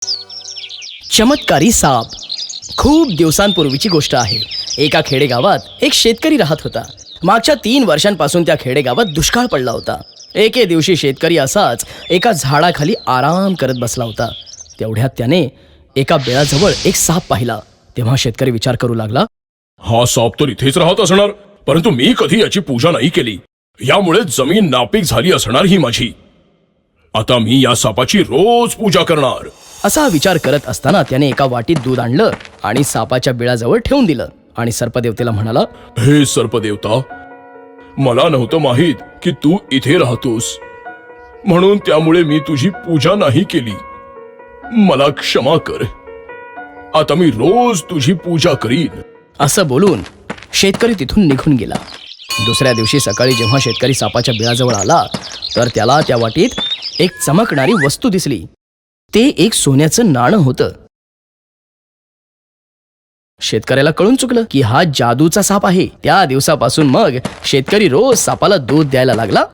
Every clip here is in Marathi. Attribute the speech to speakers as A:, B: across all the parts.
A: चमत्कारी साप. खूप दिवसांपूर्वीची गोष्ट आहे. एका खेडेगावात एक शेतकरी राहत होता. मागच्या 3 वर्षांपासून त्या खेडेगावात दुष्काळ पडला होता. एके दिवशी शेतकरी असाच एका झाडाखाली आराम करत बसला होता. तेवढ्यात त्याने एका बेळाजवळ एक साप पाहिला. तेव्हा शेतकरी विचार करू लागला,
B: हा साप तर इथेच राहत असणार, परंतु मी कधी याची पूजा नाही केली. यामुळे जमीन नापीक झाली असणार ही माझी. आता मी या सापाची रोज पूजा करणार.
A: असा विचार करत असताना त्याने एका वाटीत दूध आणलं आणि सापाच्या बिळाजवळ ठेवून दिलं आणि सर्पदेवतेला म्हणाला,
B: हे सर्पदेवता, मला नव्हतं माहीत की तू इथे राहतोस, म्हणून त्यामुळे मी तुझी पूजा नाही केली. मला क्षमा कर. आता मी रोज तुझी पूजा करीन.
A: असं बोलून शेतकरी तिथून निघून गेला. दुसऱ्या दिवशी सकाळी जेव्हा शेतकरी सापाच्या बिळाजवळ आला तर त्याला त्या वाटीत एक चमकणारी वस्तू दिसली. ते एक सोन्याचं नाणं होतं. शेतकऱ्याला कळून चुकलं की हा जादूचा साप आहे. त्या दिवसापासून मग शेतकरी रोज सापाला दूध द्यायला लागला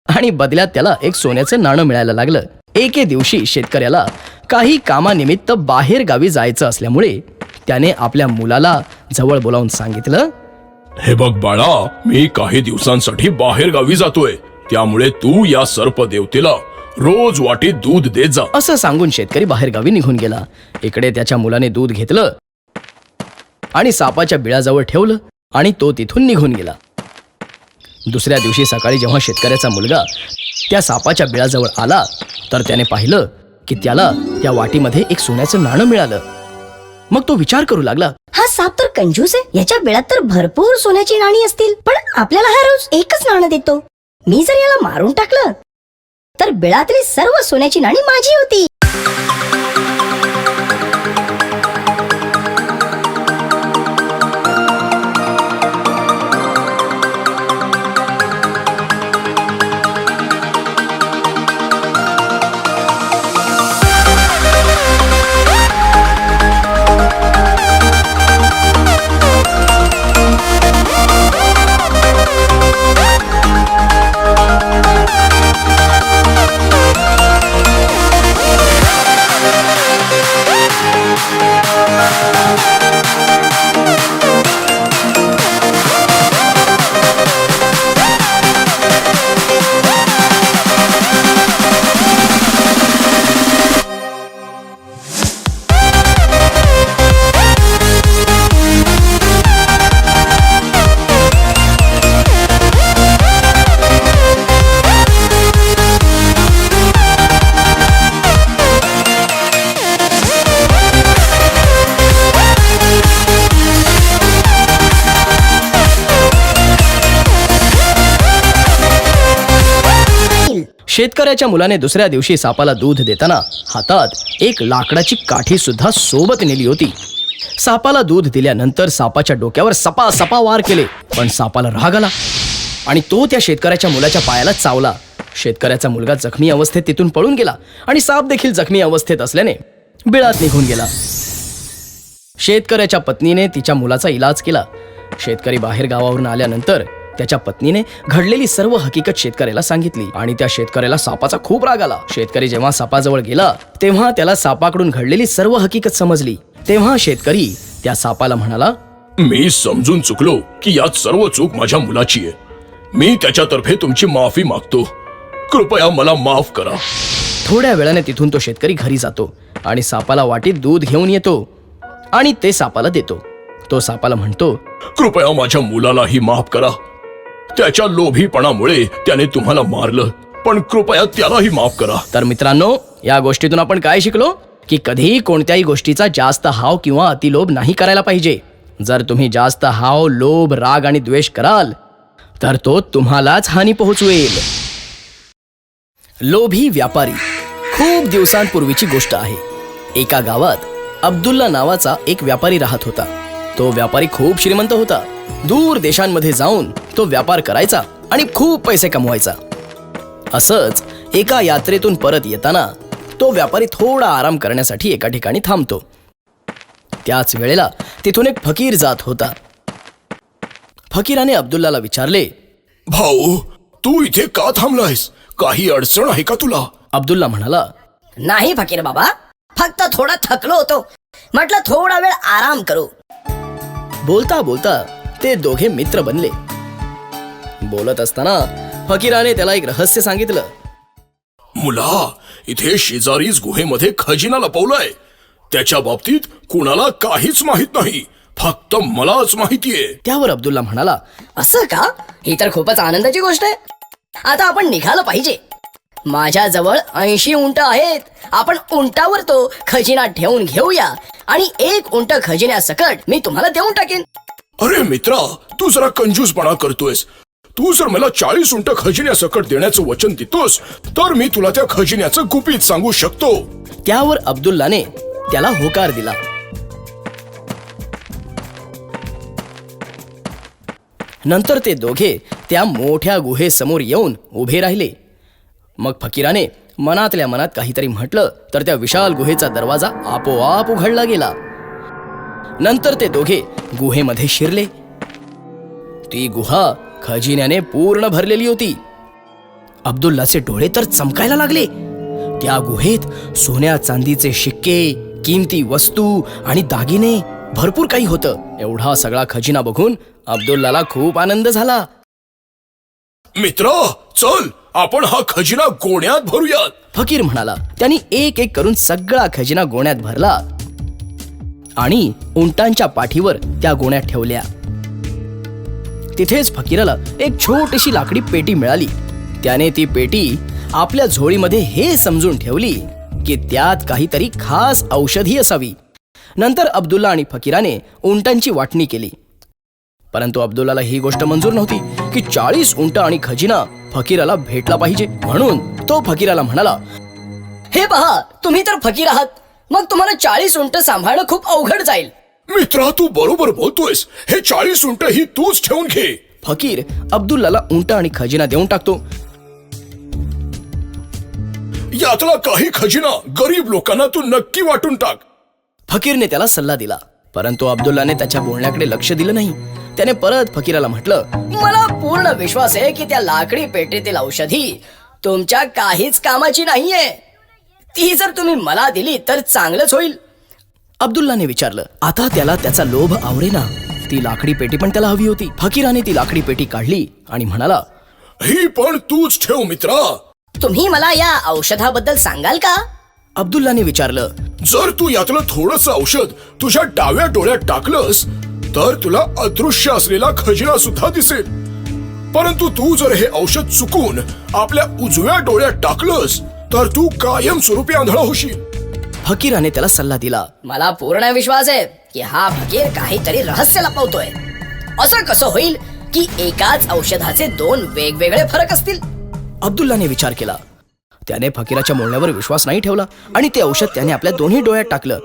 A: आणि बदल्यात त्याला एक सोन्याचं नाणं मिळायला लागलं. एके दिवशी शेतकऱ्याला काही कामानिमित्त बाहेर गावी जायचं असल्यामुळे त्याने आपल्या मुलाला जवळ बोलावून सांगितलं,
B: हे बघ बाळा, मी काही दिवसांसाठी बाहेर गावी जातोय, त्यामुळे तू या सर्पदेवतेला रोज वाटीत दूध देत जा.
A: असं सांगून शेतकरी बाहेर गावी निघून गेला. इकडे त्याच्या मुलाने दूध घेतलं आणि सापाच्या बिळाजवळ ठेवलं आणि तो तिथून निघून गेला. दुसऱ्या दिवशी सकाळी जेव्हा शेतकऱ्याचा मुलगा त्या सापाच्या बिळाजवळ आला तर त्याने पाहिलं की त्याला त्या वाटीमध्ये एक सोन्याचं नाणं मिळालं. मग तो विचार करू लागला,
C: हा साप तर कंजूस आहे. याच्या बिळात तर भरपूर सोन्याची नाणी असतील, पण आपल्याला हा रोज एकच नाणं देतो. मी जर याला मारून टाकलं तर बिळातली सर्व सोन्याची नाणी माझी होती.
A: शेतकऱ्याच्या मुलाने दुसऱ्या दिवशी सापाला दूध देताना हातात एक लाकडाची काठी सुद्धा सोबत नेली होती. सापाला दूध दिल्यानंतर सापाच्या डोक्यावर सपा वार केले, पण सापाला राग आला आणि तो त्या शेतकऱ्याच्या मुलाच्या पायाला चावला. शेतकऱ्याचा मुलगा जखमी अवस्थेत तिथून पळून गेला आणि साप देखील जखमी अवस्थेत असल्याने बिळात निघून गेला. शेतकऱ्याच्या पत्नीने तिच्या मुलाचा इलाज केला. शेतकरी बाहेर गावावरून आल्यानंतर त्याच्या पत्नीने घडलेली सर्व हकीकत शेतकऱ्याला सांगितली आणि त्या शेतकऱ्याला सापाचा खूप राग आला. शेतकरी जेव्हा सापाजवळ गेला तेव्हा त्याला सापाकडून घडलेली सर्व हकीकत समजली. तेव्हा शेतकरी त्या सापाला म्हणाला,
B: मी समजून चुकलो की यात सर्व चूक माझ्या मुलाची आहे. मी त्याच्यातर्फे तुमची माफी मागतो. कृपया मला माफ करा.
A: थोड्या वेळाने तिथून तो शेतकरी घरी जातो आणि सापाला वाटीत दूध घेऊन येतो आणि ते सापाला देतो. तो सापाला म्हणतो,
B: कृपया माझ्या मुलालाही माफ करा. त्याच्या लोभीपणामुळे त्याने तुम्हाला मारलं, पण कृपया त्यालाही माफ करा.
A: तर मित्रांनो, या गोष्टीतून आपण काय शिकलो की कधीही कोणत्याही गोष्टीचा जास्त हाव किंवा अतिलोभ नाही करायला पाहिजे. जर तुम्ही जास्त हाव, लोभ, राग आणि द्वेष कराल तर तो तुम्हालाच हानी पोहोचवेल. लोभी व्यापारी. खूप दिवसांपूर्वीची गोष्ट आहे. एका गावात अब्दुल्ला नावाचा एक व्यापारी राहत होता. तो व्यापारी खूप श्रीमंत होता. दूर देशांमध्ये जाऊन तो व्यापार करायचा आणि खूप पैसे कमवायचा. असंच एका यात्रेतून परत येताना तो व्यापारी थोडा आराम करण्यासाठी एका ठिकाणी थांबतो. त्याच वेळेला तिथून एक फकीर जात होता. फकीराने अब्दुल्लाला विचारले,
B: भाऊ, तू इथे का थांबलायस? काही अडचण आहे का तुला?
A: अब्दुल्ला म्हणाला,
C: नाही फकीर बाबा, फक्त थोडा थकलो होतो, म्हटलं थोडा वेळ आराम करू.
A: बोलता बोलता ते दोघे मित्र बनले. बोलत असताना फकीराने त्याला एक रहस्य सांगितलं.
B: मुला, इथे शेजारीच गुहेमध्ये खजिना लपवलाय. त्याच्या बाबतीत कुणाला काहीच माहित नाही, फक्त मलाच माहितीये.
A: त्यावर अब्दुल्ला म्हणाला,
C: असं का? ही तर खूपच आनंदाची गोष्ट आहे. आता आपण निघालं पाहिजे. माझ्या जवळ 80 उंट आहेत. आपण उंटावर तो खजिना ठेवून घेऊया आणि 1 उंट खजिन्यासकट मी तुम्हाला देऊन टाकेन.
B: अरे मित्रा, तू जरा कंजूसपणा करतोयस. तू जर मला 40 उंट खजिन्यासकट देण्याचं वचन देतोस तर मी तुला त्या खजिन्याचं गुपित सांगू शकतो.
A: त्यावर अब्दुल्लाने त्याला होकार दिला. नंतर ते दोघे त्या मोठ्या गुहेसमोर येऊन उभे राहिले. मग फकीराने मनातल्या मनात काहीतरी म्हटलं तर त्या विशाल गुहेचा दरवाजा आपोआप उघडला गेला. नंतर ते दोघे गुहेमध्ये शिरले. ती गुहा खजिन्याने पूर्ण भरलेली होती. अब्दुल्लाचे डोळे तर चमकायला लागले. त्या गुहेत सोन्या चांदीचे शिक्के, किमती वस्तू आणि दागिने भरपूर काही होतं. एवढा सगळा खजिना बघून अब्दुल्लाला खूप आनंद झाला.
B: मित्रा, चल आपण हा खजिना गोण्यात भरूयात.
A: फकीर म्हणाला. त्यांनी एक एक करून सगळा खजिना गोण्यात भरला आणि उंटांच्या पाठीवर त्या गोण्यात ठेवल्या. तिथेच फकीराला एक छोटीशी लाकडी पेटी मिळाली. त्याने ती पेटी आपल्या झोळीमध्ये हे समजून ठेवली की त्यात काहीतरी खास औषधी असावी. नंतर अब्दुल्ला आणि फकीराने उंटांची वाटणी केली. परंतु अब्दुल्लाला ही गोष्ट मंजूर नव्हती की 40 उंट आणि खजिना फकीराला भेटला पाहिजे. म्हणून तो फकीराला म्हणाला,
C: हे पहा, तुम्ही तर फकीर आहात, मग तुम्हाला 40 उंट सांभाळणं खूप अवघड जाईल.
B: मित्रा, तू बरोबर बोलतोयस. हे 40 उंट ही तूच ठेवून घे.
A: फकीर अब्दुल्लाला उंट आणि खजिना देऊन टाकतो.
B: यातला काही खजिना गरीब लोकांना तू नक्की वाटून टाक.
A: फकीरने त्याला सल्ला दिला. परंतु अब्दुल्लाने त्याच्या बोलण्याकडे लक्ष दिलं नाही. त्याने परत फकीराला म्हटलं,
C: मला पूर्ण विश्वास आहे की त्या लाकडी पेटीतील औषधी तुमच्या काहीच कामाची नाहीये. ती जर तुम्ही मला दिली तर चांगलंच होईल.
A: अब्दुल्लाने विचारलं. आता त्याला त्याचा लोभ आवरेना. ती लाकडी पेटी पण त्याला हवी होती. फकीराने ती लाकडी पेटी काढली आणि म्हणाला,
B: ही पण तूच ठेव मित्रा.
C: तुम्ही मला या औषधाबद्दल सांगाल का?
A: अब्दुल्लाने विचारलं.
B: जर तू यातलं थोडंसं औषध तुझ्या डाव्या डोळ्यात टाकलंस तर तुला अदृश्य असलेला खजिना सुद्धा दिसेल. परंतु तू जर हे औषध चुकून आपल्या उजव्या डोळ्यात टाकलंस तर तू कायमस्वरूपी आंधळा होशील.
A: फकीराने त्याला सल्ला दिला.
C: मला पूर्ण विश्वास आहे की हा फकीर काहीतरी रहस्य लपवतोय. असं कसं होईल की एकाच औषधाचे 2 वेगवेगळे फरक असतील?
A: अब्दुल्लाने विचार केला. त्याने फकीराच्या बोलण्यावर विश्वास नाही ठेवला आणि ते औषध त्याने आपल्या दोन्ही डोळ्यात टाकलं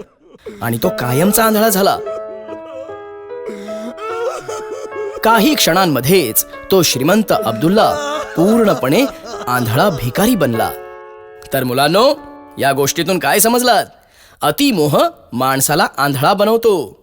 A: आणि तो कायमचा आंधळा झाला. काही क्षणांमध्येच तो श्रीमंत अब्दुल्ला पूर्णपणे आंधळा भिकारी बनला. तर मुलांनो, या गोष्टीतून काय समजलात? अतिमोह माणसाला आंधळा बनवतो.